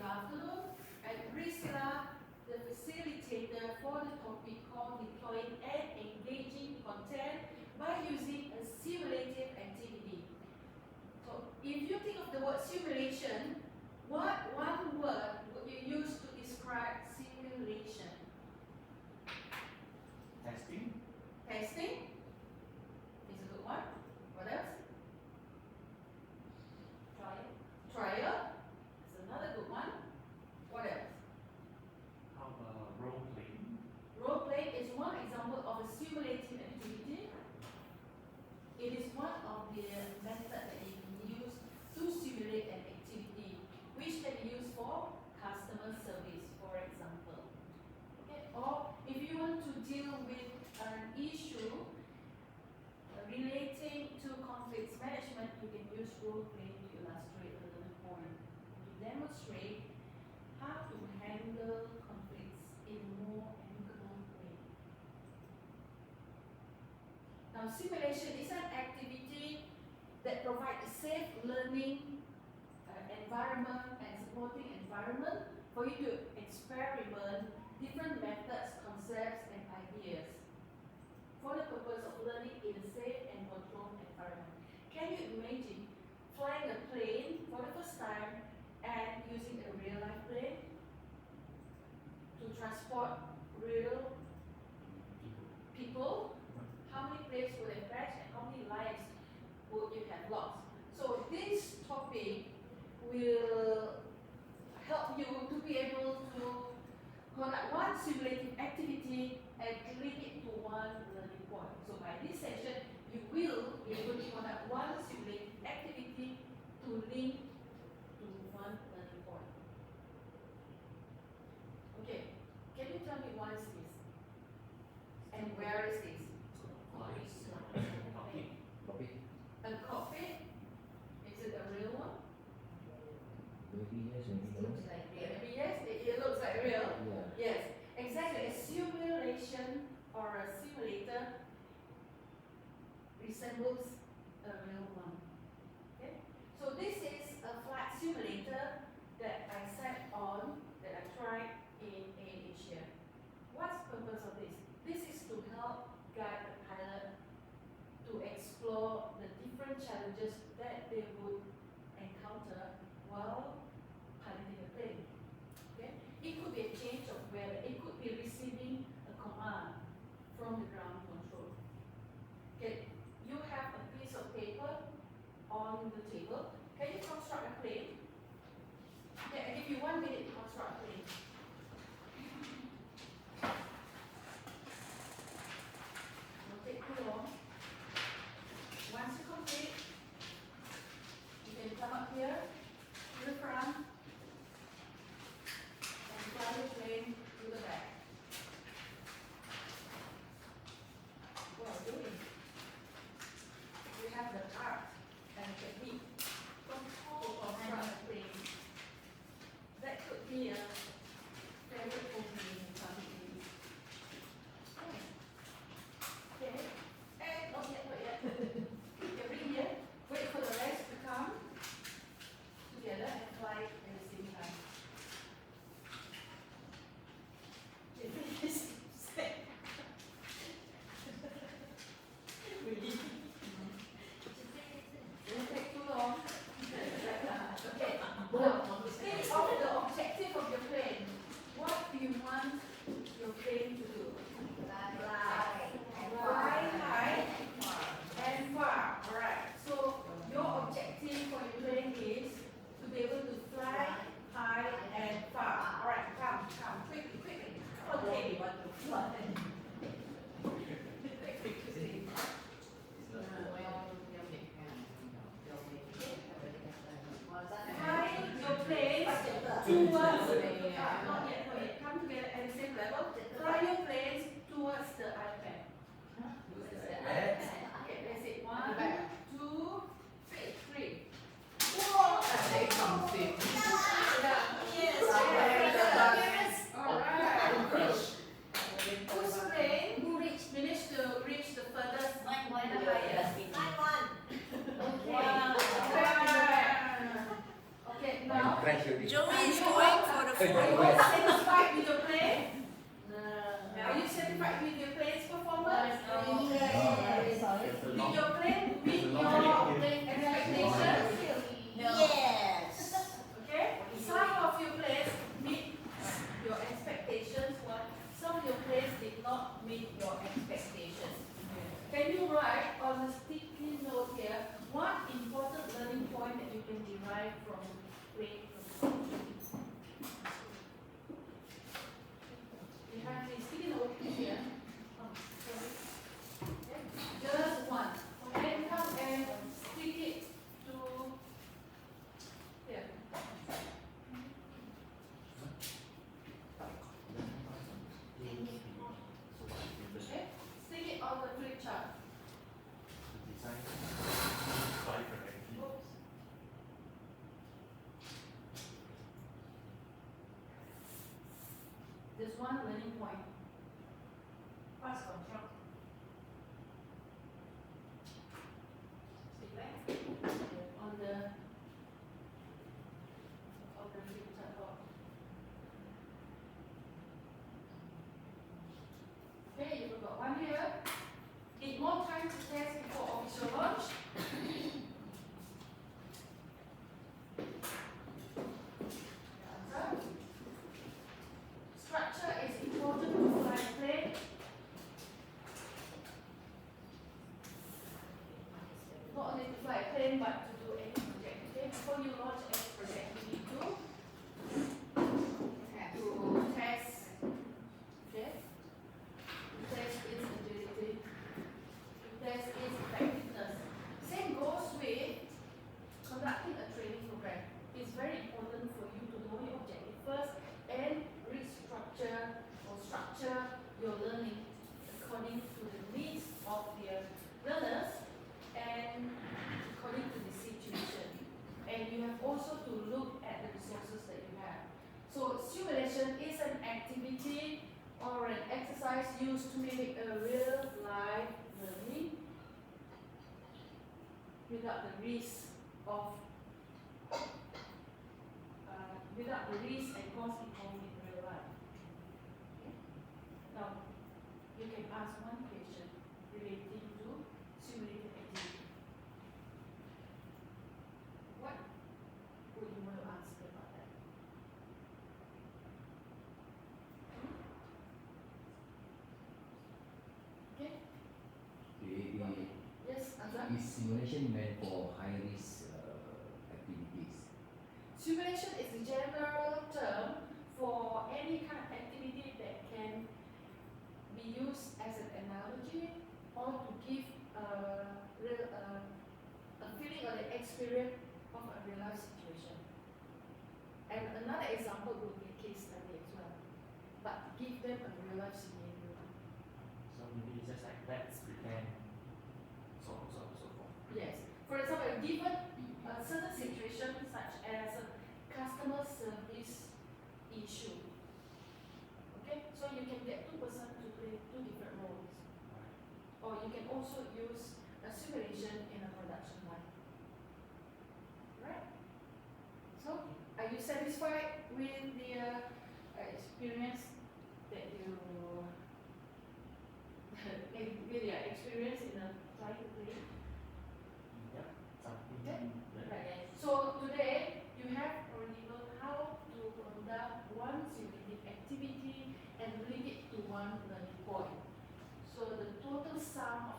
Good afternoon. I'm Priscilla, the facilitator for the topic called deploying and engaging content by using a simulative activity. So, if you think of the word simulation, what one word would you use to describe simulation? Testing. Testing is a good one. What else? Trial is another good one. What else? How about role playing? Role play is one example of a simulative activity. It is one of the methods that you can use to simulate an activity, which can be used for customer service, for example. Okay? Or if you want to deal with an issue relating to conflicts management, you can use role play to illustrate a little point, to demonstrate how to handle conflicts in a more amicable way. Now, simulation is an activity that provides a safe learning environment and supporting environment for you to experiment different methods, concepts, and ideas for the purpose of learning in a safe and controlled environment. Can you imagine flying a plane for the first time and using a real-life plane to transport real people? How many planes would have crashed and how many lives would you have lost? So this topic will help you to be able to conduct one simulative activity and link it to one learning point. So by this session, you will be able to conduct one simulative activity to link to one learning point. Okay, can you tell me what is this? And where is this? A cockpit? Is it a real one? Maybe yes, maybe no. Maybe yes, it looks like real. Yeah. Yes, exactly. A simulation or a simulator resembles a real one. Okay? So this is a flight simulator that I sat on, that I tried in Asia. What's the purpose of this? This is to help guide the pilot to explore the different challenges that they would encounter while piloting a plane. Okay? It could be a change of weather. It could be receiving a command from the ground control. Okay, you have a piece of paper on the table. Can you construct a plane? Okay, I give you 1 minute to construct a plane. Don't take too long. Once you complete, you can come up here to the front and fly the plane to the back. What are you doing? We have the art and technique to construct a plane. That could be a favorite hobby in some things. Okay. And not yet, not yet. Okay, bring here. Wait for the rest to come together and fly at the same time. Really? Don't take too long. Okay. Now, think of the objective of your plane. What do you want your plane to do? Fly high and far. Alright. So your objective for your plane is to be able to fly high and far. Alright, come, quickly. Okay. Fly your plane towards not yet. Come together at the same level. Fly your planes towards the iPad. Okay, that's it. 1, 2, 3. Whoa! Alright. Whose plane managed to reach the furthest and the highest? Okay, now crash already. Joey is you going all- for the Are you full. all satisfied with your play? No. Are you satisfied with your play's performance? There's a Did long- your play meet There's a your long expectations? Yes. Okay? Some of your plays meet your expectations, while some of your plays did not meet your expectations. Can you write on a sticky note here one important learning point that you can derive from play performance? You have the sticky note here. Sorry. Okay. Just one. And come and stick it to here. Okay? Stick it on the flip chart. There's one learning point. Fast control. Stick back on the flip chart board. Okay, you've got one here. Need more time to test before official launch. Answer. Structure is important to fly a plane. Not only to fly a plane, but to do any project. Okay, before you launch any project, you need to test. Okay, test its agility. Test its effectiveness. Same goes with conducting a training program. It's very important for you to know your objective first and restructure or structure your learning according to the needs of the learners and according to the situation. And you have also to look at the resources that you have. So simulation is an activity or an exercise used to mimic a real life learning without the risk of without the risk and cost involved in real life. Okay? Now, you can ask one question relating to simulated activity. What would you want to ask about that? Okay? Yes, answer. Is simulation meant for high risk activities? Simulation is a general term for any kind of activity that can be used as an analogy or to give a feeling or the experience of a real life situation. And another example would be a case study as well, but give them a real life scenario. So maybe it's just like let's pretend, so on, so on, so forth. Yes. For example, given a certain situation such as a customer service issue, okay, so you can get two persons to play two different roles, or you can also use a simulation in a production line. Right? So, are you satisfied with the experience that you with your experience in a flying plane? Yep, something Okay. like Right. So today you have already learned how to conduct one simulated activity and link it to one learning point. So the total sum